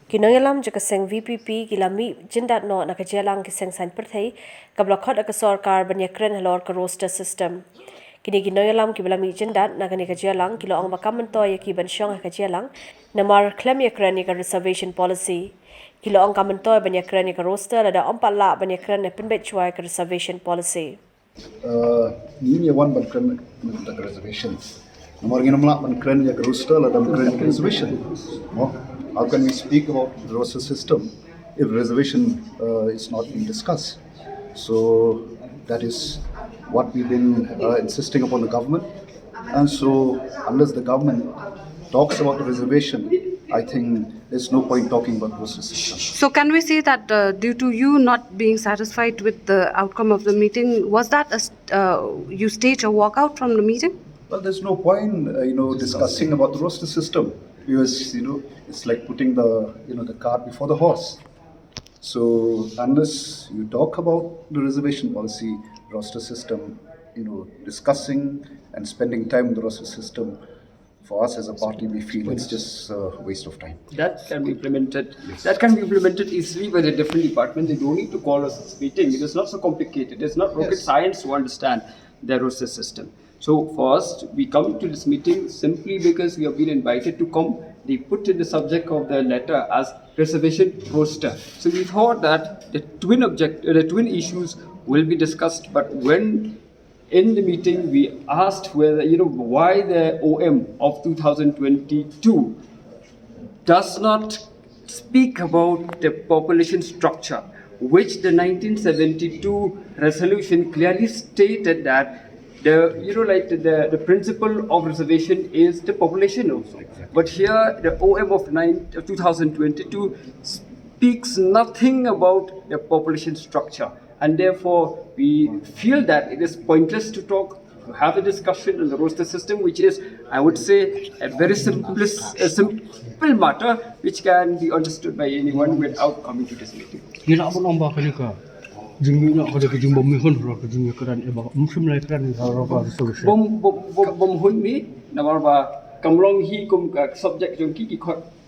Kinoyalam jaka Seng Vpp gilami jindat no nakajalang ki Seng Vpp kablokot ak sarkar banyakren halor ka roster system. Kini ginoyalam ki bilami jindat nagani kajalang kilo ang bakamanto ya ki bansyong kajalang namar klem yakren ka reservation policy. Kilo ang kamanto banyakren ka roster ada ompala banyakren na pinbetchwai ka reservation policy. Ini one bankran the reservation. Namar ginamla bankran ya roster ada bankran reservation. How can we speak about the roster system if reservation is not being discussed? So that is what we've been insisting upon the government. And so unless the government talks about the reservation, I think there's no point talking about the roster system. So can we say that due to you not being satisfied with the outcome of the meeting, was that you stage a walkout from the meeting? Well, there's no point, discussing about the roster system because, it's like putting the cart before the horse. So unless you talk about the reservation policy, roster system, discussing and spending time in the roster system, for us as a party, we feel it's just a waste of time. That can be implemented. Yes. That can be implemented easily by the different departments. They don't need to call us this meeting. It is not so complicated. It's not rocket science to understand the roster system. So first, we come to this meeting simply because we have been invited to come. They put in the subject of the letter as reservation roster. So we thought that the twin issues will be discussed. But when in the meeting we asked whether why the OM of 2022 does not speak about the population structure, which the 1972 resolution clearly stated that the principle of reservation is the population also. Exactly. But here the OM of 2022 speaks nothing about the population structure, and therefore we feel that it is pointless to have a discussion on the roster system, which is, I would say, a very simple matter which can be understood by anyone without coming to this meeting. Jumlah kada kejung Bym Noh kejung Iakren musim Iakren kalau reservation. Bym ni nama apa kamlong hi kum subject jong ki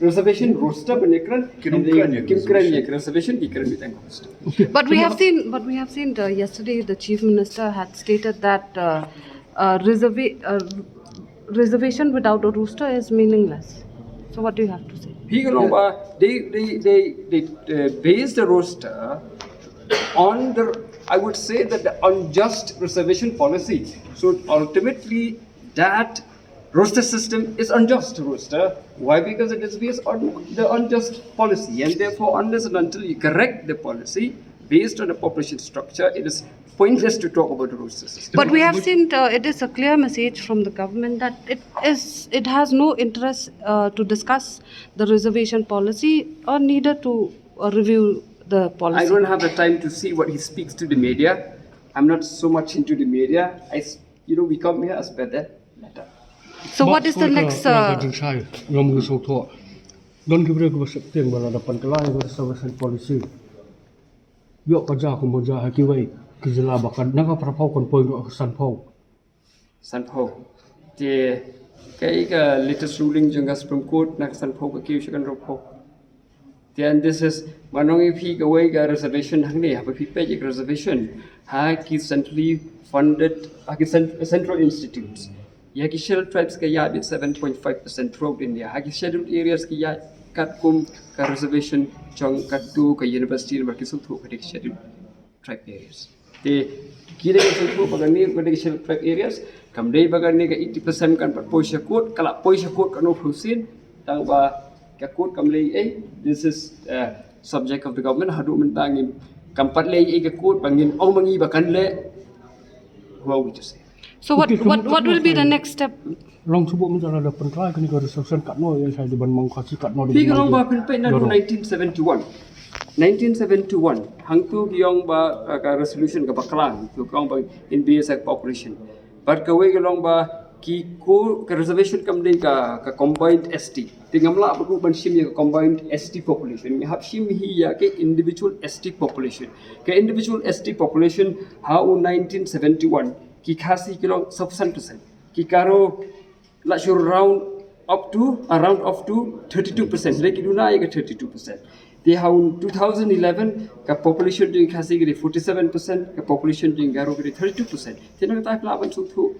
reservation roster Iakren Iakren reservation Iakren bitang. But we have seen yesterday the Chief Minister had stated that reservation without a roster is meaningless. So what do you have to say? They base the roster on I would say that the unjust reservation policy. So ultimately, that roster system is unjust roster. Why? Because it is based on the unjust policy, and therefore, unless and until you correct the policy based on a population structure, it is pointless to talk about the roster system. But we have seen it is a clear message from the government that it has no interest to discuss the reservation policy or neither to review the policy. I don't have the time to see what he speaks to the media. I'm not so much into the media. We come here as per the letter. So what is the next? Don't give a September ada pankelai reservation policy. Yuk kerja kemudian hakiway kerja bahkan naga perapau konpoin ke Sanpau. The latest ruling jengga Supreme Court nak Sanpau ke kiu shakan ropau. Then this is manong if away reservation hangni have a reservation ki centrally funded central institutes. Yaki scheduled tribes ka yard 7.5% throughout India. Haki scheduled areas ki yard katkum ka reservation chong katu ka university marki sulthu ka scheduled tribe areas. The kira ka sulthu bagani ka scheduled tribe areas kamdei bagani ka 80% kan poisha court kala poisha court kanu husin tang ba Kakut kamlei this is subject of the government. Hadu mentangin kampat lei kakut bangin mangi bakan le. Who are we to say? So what will be the next step? Long sebut macam ada penkelai kini ke reservation kat no yang saya di ban mangkasi kat no. Tiga orang ba penpai na 1971. 1971 hangtu giong ba ka resolution ka baklang tu kong ba in BSF population. But kawai gelong ba ki ko reservation kamdei ka combined ST tingamla bagu banshim ya combined ST population hab shim hi ya ke individual ST population how 1971 ki khasi kilong sub percent ki karo la shur round up to around up to 32%. Like iduna ay 32%. They have 2011 ka population jing khasi giri 47%, ka population jing garo giri 32%. Tinang tayo plaban su thu